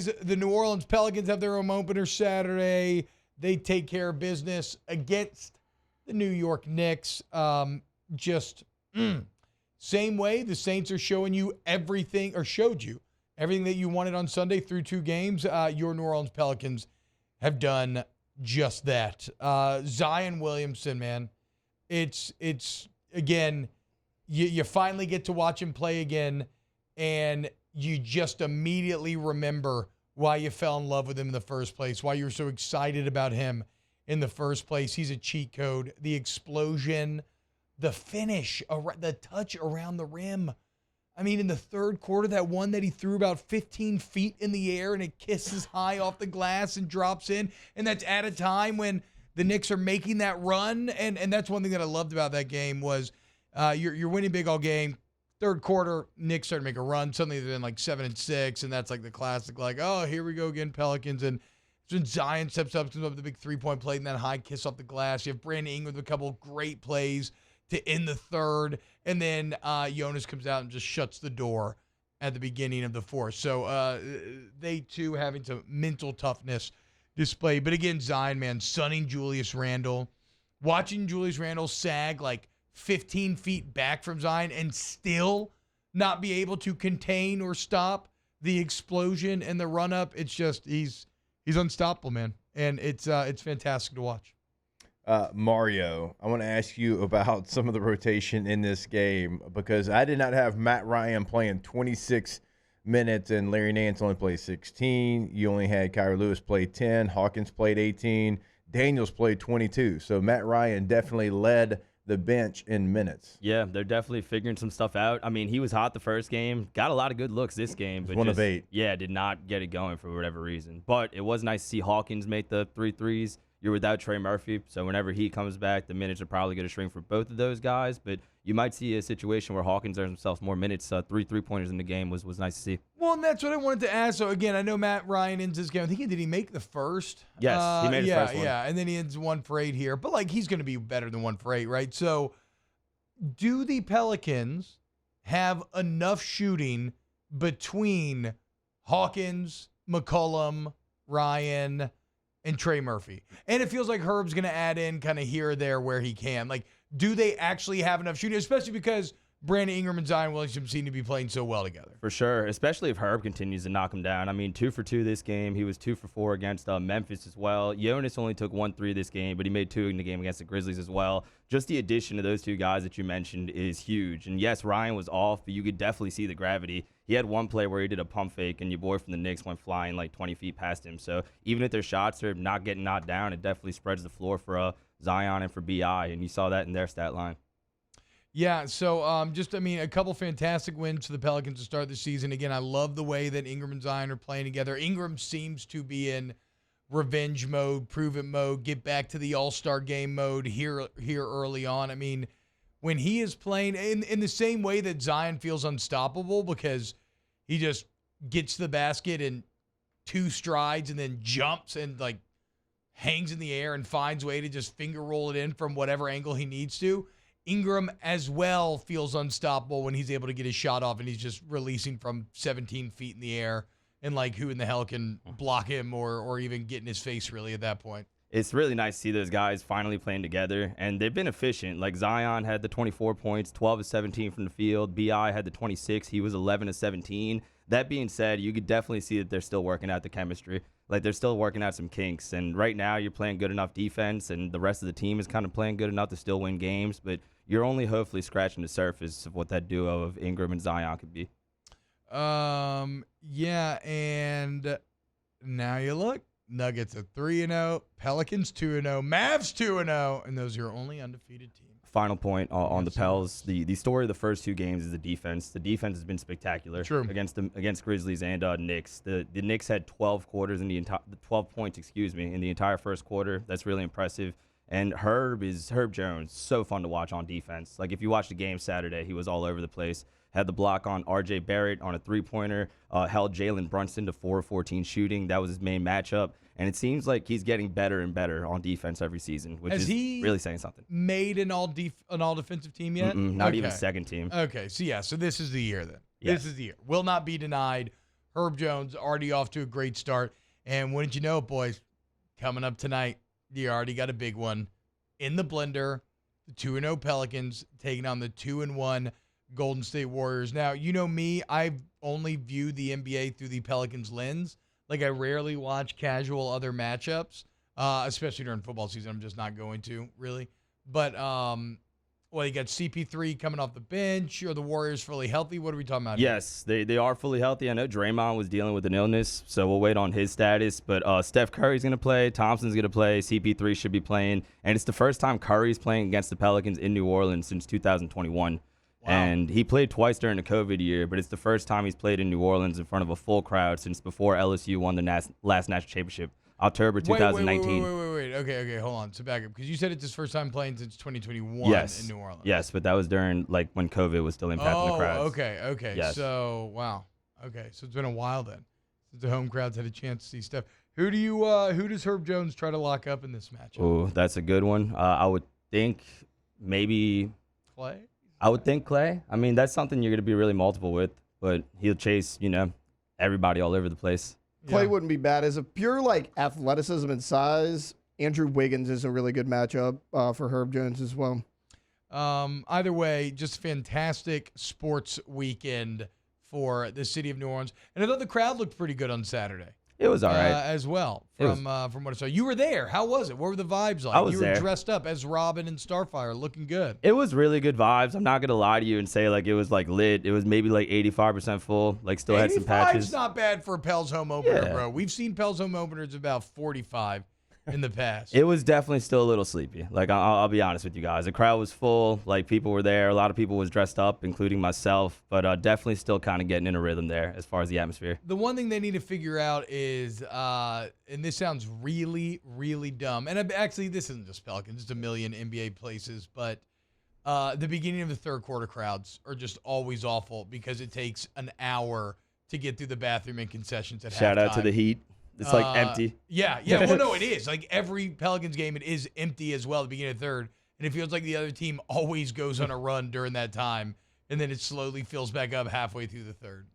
anyways, the New Orleans Pelicans have their home opener Saturday. They take care of business against the New York Knicks. Same way the Saints are showing you everything, or showed you everything that you wanted on Sunday through 2 games. Your New Orleans Pelicans have done just that. Zion Williamson, man, it's again, you finally get to watch him play again, and you just immediately remember why you fell in love with him in the first place, why you were so excited about him in the first place. He's a cheat code. The explosion, the finish, the touch around the rim. I mean, in the third quarter, that one that he threw about 15 feet in the air and it kisses high off the glass and drops in, and that's at a time when the Knicks are making that run. And that's one thing that I loved about that game was you're winning big all game. Third quarter, Knicks start to make a run. Suddenly they're in like 7-6, and that's like the classic, like, oh, here we go again, Pelicans. And when Zion steps up, comes up with the big 3-point play and that high kiss off the glass. You have Brandon Ingram with a couple of great plays to end the third, and then Jonas comes out and just shuts the door at the beginning of the fourth. So they, too, having some mental toughness displayed. But again, Zion, man, sunning Julius Randle. Watching Julius Randle sag like 15 feet back from Zion and still not be able to contain or stop the explosion and the run-up. It's just, he's unstoppable, man. And it's fantastic to watch. Mario, I want to ask you about some of the rotation in this game, because I did not have Matt Ryan playing 26 minutes and Larry Nance only played 16. You only had Kyra Lewis play 10. Hawkins played 18. Daniels played 22. So Matt Ryan definitely led the bench in minutes. Yeah, they're definitely figuring some stuff out. I mean, he was hot the first game, got a lot of good looks this game, but 1 of 8. Yeah, did not get it going for whatever reason. But it was nice to see Hawkins make the 3 threes. You're without Trey Murphy, so whenever he comes back, the minutes are probably going to shrink for both of those guys. But you might see a situation where Hawkins earns himself more minutes. 3 3-pointers in the game was nice to see. Well, and that's what I wanted to ask. So, again, I know Matt Ryan ends his game. I think did he make the first? Yes, he made his first one. Yeah, and then he ends 1 for 8 here. But, like, he's going to be better than 1 for 8, right? So, do the Pelicans have enough shooting between Hawkins, McCollum, Ryan, and Trey Murphy? And it feels like Herb's going to add in kind of here or there where he can. Like, do they actually have enough shooting? Especially because Brandon Ingram and Zion Williamson seem to be playing so well together. For sure, especially if Herb continues to knock him down. I mean, 2 for 2 this game. He was 2 for 4 against Memphis as well. Jonas only took 1 3 this game, but he made 2 in the game against the Grizzlies as well. Just the addition of those 2 guys that you mentioned is huge. And yes, Ryan was off, but you could definitely see the gravity. He had one play where he did a pump fake, and your boy from the Knicks went flying like 20 feet past him. So even if their shots are not getting knocked down, it definitely spreads the floor for Zion and for BI, and you saw that in their stat line. Yeah, so a couple fantastic wins for the Pelicans to start the season. Again, I love the way that Ingram and Zion are playing together. Ingram seems to be in revenge mode, prove it mode, get back to the all-star game mode here early on. I mean, when he is playing in the same way that Zion feels unstoppable because he just gets to the basket in 2 strides and then jumps and like hangs in the air and finds a way to just finger roll it in from whatever angle he needs to. Ingram as well feels unstoppable when he's able to get his shot off and he's just releasing from 17 feet in the air, and like who in the hell can block him or even get in his face really at that point. It's really nice to see those guys finally playing together, and they've been efficient. Like Zion had the 24 points, 12 of 17 from the field. BI had the 26. He was 11 of 17. That being said, you could definitely see that they're still working out the chemistry. Like they're still working out some kinks, and right now you're playing good enough defense, and the rest of the team is kind of playing good enough to still win games, but you're only hopefully scratching the surface of what that duo of Ingram and Zion could be. Yeah, and now you look. Nuggets are 3-0, Pelicans 2-0, Mavs 2-0, and those are your only undefeated teams. Final point on the Pels. The story of the first 2 games is the defense. The defense has been spectacular. True. against Grizzlies and Knicks. The Knicks had 12 quarters in the 12 points, in the entire first quarter. That's really impressive. And Herb Jones, so fun to watch on defense. Like if you watch the game Saturday, he was all over the place. Had the block on R.J. Barrett on a 3-pointer, held Jalen Brunson to 4 of 14 shooting. That was his main matchup. And it seems like he's getting better and better on defense every season, which is really saying something. Made an all defensive team yet? Not even second team. Okay, so this is the year then. Yes. This is the year. Will not be denied. Herb Jones already off to a great start. And wouldn't you know it, boys, coming up tonight, you already got a big one in the blender. The 2-0 Pelicans taking on the 2-1 Golden State Warriors. Now, you know me, I only view the NBA through the Pelicans lens. Like, I rarely watch casual other matchups, especially during football season. I'm just not going to, really. But, well, you got CP3 coming off the bench. Are the Warriors fully healthy? What are we talking about Yes, they are fully healthy. I know Draymond was dealing with an illness, so we'll wait on his status. But Steph Curry's going to play. Thompson's going to play. CP3 should be playing. And it's the first time Curry's playing against the Pelicans in New Orleans since 2021. Wow. And he played twice during the COVID year, but it's the first time he's played in New Orleans in front of a full crowd since before LSU won the last national championship, October 2019. Wait. Okay, hold on. So back up, because you said it's his first time playing since 2021 in New Orleans. Yes, but that was during when COVID was still impacting the crowds. Okay. Yes. So, wow. Okay, so it's been a while then since the home crowds had a chance to see stuff. Who does Herb Jones try to lock up in this matchup? Oh, that's a good one. I would think maybe Clay. I would think Clay. I mean, that's something you're going to be really multiple with, but he'll chase, everybody all over the place. Clay wouldn't be bad. As a pure athleticism and size, Andrew Wiggins is a really good matchup for Herb Jones as well. Either way, just fantastic sports weekend for the city of New Orleans. And I thought the crowd looked pretty good on Saturday. It was all right. As well, from what I saw. You were there. How was it? What were the vibes like? I was You were there. dressed up as Robin and Starfire, looking good. It was really good vibes. I'm not going to lie to you and say it was lit. It was maybe 85% full, still had some patches. 85's not bad for a Pell's home opener, bro. We've seen Pell's home openers about 45 in the past. It was definitely still a little sleepy. I'll be honest with you guys. The crowd was full. People were there. A lot of people was dressed up, including myself. But definitely still kind of getting in a rhythm there as far as the atmosphere. The one thing they need to figure out is, and this sounds really, really dumb. And actually, this isn't just Pelicans. It's a million NBA places. But the beginning of the third quarter crowds are just always awful because it takes an hour to get through the bathroom and concessions at halftime. Shout out to the Heat. It's empty. Yeah. Well, no, it is. Every Pelicans game, it is empty as well at the beginning of the third. And it feels like the other team always goes on a run during that time. And then it slowly fills back up halfway through the third.